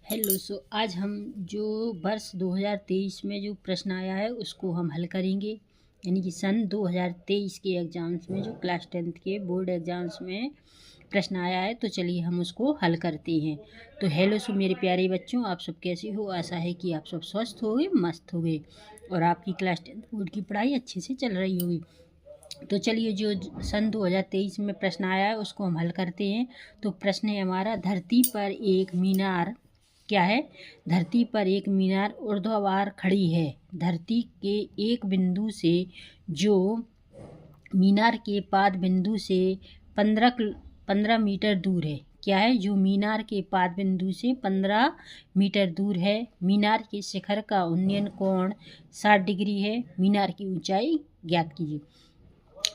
Hello. आज हम जो वर्ष 2023 में जो प्रश्न आया है उसको हम हल करेंगे, यानी कि सन 2023 के एग्ज़ाम्स में जो क्लास 10th के बोर्ड एग्ज़ाम्स में प्रश्न आया है। तो चलिए हम उसको हल करते हैं। तो हेलो मेरे प्यारे बच्चों, आप सब कैसे हो? आशा है कि आप सब स्वस्थ होगे, मस्त होगे और आपकी क्लास 10th बोर्ड की पढ़ाई अच्छे से चल रही होगी। तो चलिए जो सन 2023 में प्रश्न आया है उसको हम हल करते हैं। तो प्रश्न है हमारा, धरती पर एक मीनार क्या है? धरती पर एक मीनार ऊर्ध्वाधर खड़ी है। धरती के एक बिंदु से जो मीनार के पाद बिंदु से 15 मीटर दूर है। क्या है? जो मीनार के पाद बिंदु से 15 मीटर दूर है। मीनार के शिखर का उन्नयन कोण 60 डिग्री है। मीनार की ऊंचाई ज्ञात कीजिए।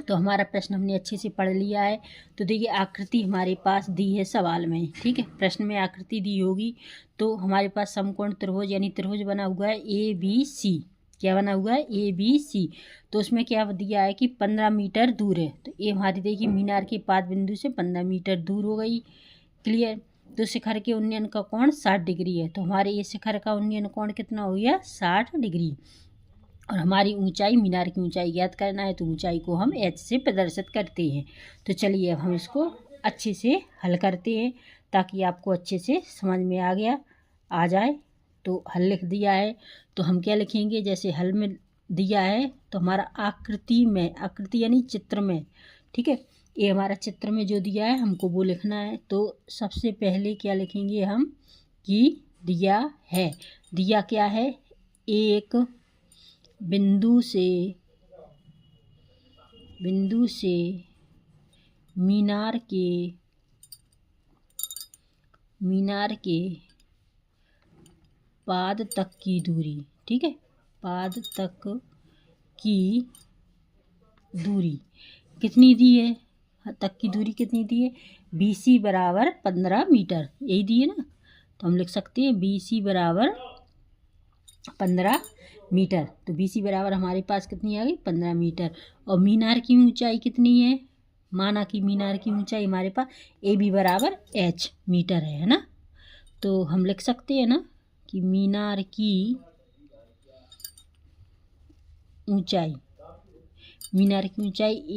तो हमारा प्रश्न हमने अच्छे से पढ़ लिया है। तो देखिए आकृति हमारे पास दी है सवाल में, ठीक है। प्रश्न में आकृति दी होगी तो हमारे पास समकोण त्रिभुज यानी त्रिभुज बना हुआ है ABC। क्या बना हुआ है? ABC। तो उसमें क्या दिया है कि 15 मीटर दूर है। तो ये हमारी देखिए मीनार के पाद बिंदु से 15 मीटर दूर हो गई। क्लियर। तो शिखर के उन्नयन का कोण 60 डिग्री है। तो हमारे ये शिखर का उन्नयन कोण कितना हो गया? 60 डिग्री। और हमारी ऊंचाई, मीनार की ऊंचाई ज्ञात करना है तो ऊंचाई को हम h से प्रदर्शित करते हैं। तो चलिए अब हम इसको अच्छे से हल करते हैं ताकि आपको अच्छे से समझ में आ जाए। तो हल लिख दिया है तो हम क्या लिखेंगे? जैसे हल में दिया है तो हमारा आकृति में, आकृति यानी चित्र में, ठीक है। ये हमारा चित्र में जो दिया है हमको वो लिखना है। तो सबसे पहले क्या लिखेंगे हम कि दिया है, दिया क्या है? एक बिंदु से मीनार के पाद तक की दूरी, ठीक है। पाद तक की दूरी कितनी दी है? तक की दूरी कितनी दी है? BC बराबर 15 मीटर, यही दी है ना। तो हम लिख सकते हैं BC बराबर 15 मीटर। तो BC बराबर हमारे पास कितनी आ गई? 15 मीटर। और मीनार की ऊंचाई कितनी है? माना कि मीनार की ऊंचाई हमारे पास AB बराबर H मीटर है ना। तो हम लिख सकते हैं ना कि मीनार की ऊंचाई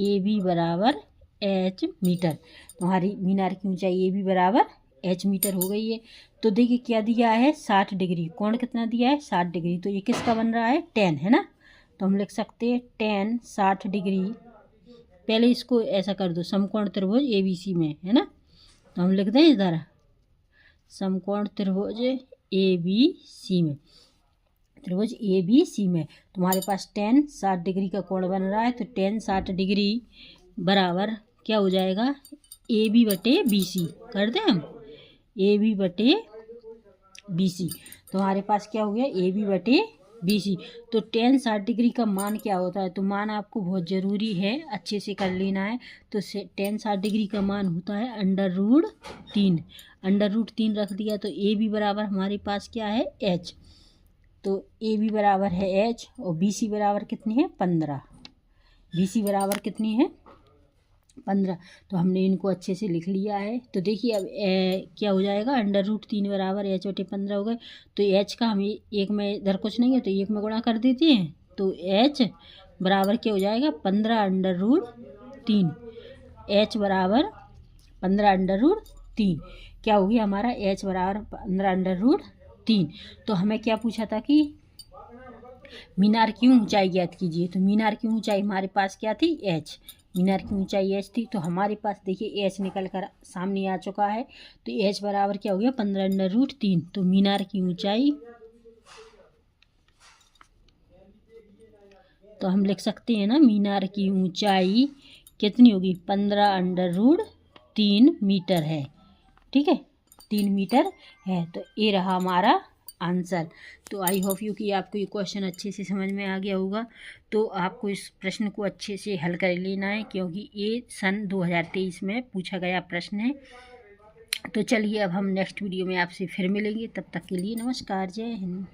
AB बराबर H मीटर। तो हमारी मीनार की ऊंचाई AB बराबर H मीटर हो गई है। तो देखिए क्या दिया है? 60 डिग्री। कोण कितना दिया है? 60 डिग्री। तो ये किसका बन रहा है? tan, है ना। तो हम लिख सकते हैं tan 60 डिग्री। पहले इसको ऐसा कर दो, समकोण त्रिभुज ABC में, है ना। तो हम लिख दें इधर समकोण त्रिभुज ABC में, त्रिभुज ABC में। तुम्हारे पास tan 60 डिग्री का कोण बन रहा है। तो tan 60 डिग्री बराबर क्या हो जाएगा? AB बटे BC कर दें हम, AB बटे BC। तो हमारे पास क्या हो गया? AB बटे BC। तो tan 60 डिग्री का मान क्या होता है? तो मान आपको बहुत ज़रूरी है, अच्छे से कर लेना है। तो tan 60 डिग्री का मान होता है √3। √3 रख दिया तो AB बराबर हमारे पास क्या है? H। तो AB बराबर है H और BC बराबर कितनी है? 15। BC बराबर कितनी है? 15। तो हमने इनको अच्छे से लिख लिया है। तो देखिए अब क्या हो जाएगा? √3 बराबर H बटे 15 हो गए। तो H का हम एक में इधर कुछ नहीं है तो एक में गुणा कर देते हैं। तो H बराबर क्या हो जाएगा? 15 √3। H बराबर 15 √3 क्या हो गया हमारा? H बराबर 15 √3। तो हमें क्या पूछा था कि मीनार की ऊंचाई ज्ञात कीजिए। तो मीनार की ऊंचाई हमारे पास क्या थी? H। मीनार की ऊंचाई H थी। तो हमारे पास देखिए H निकल कर सामने आ चुका है। तो H बराबर क्या हो गया? 15 √3। तो मीनार की ऊंचाई, तो हम लिख सकते हैं ना मीनार की ऊंचाई कितनी होगी? 15 √3 मीटर है, ठीक है। 3 मीटर है। तो ये रहा हमारा आंसर। तो आई होप यू कि आपको ये क्वेश्चन अच्छे से समझ में आ गया होगा। तो आपको इस प्रश्न को अच्छे से हल कर लेना है क्योंकि ये सन 2023 में पूछा गया प्रश्न है। तो चलिए अब हम नेक्स्ट वीडियो में आपसे फिर मिलेंगे। तब तक के लिए नमस्कार, जय हिंद।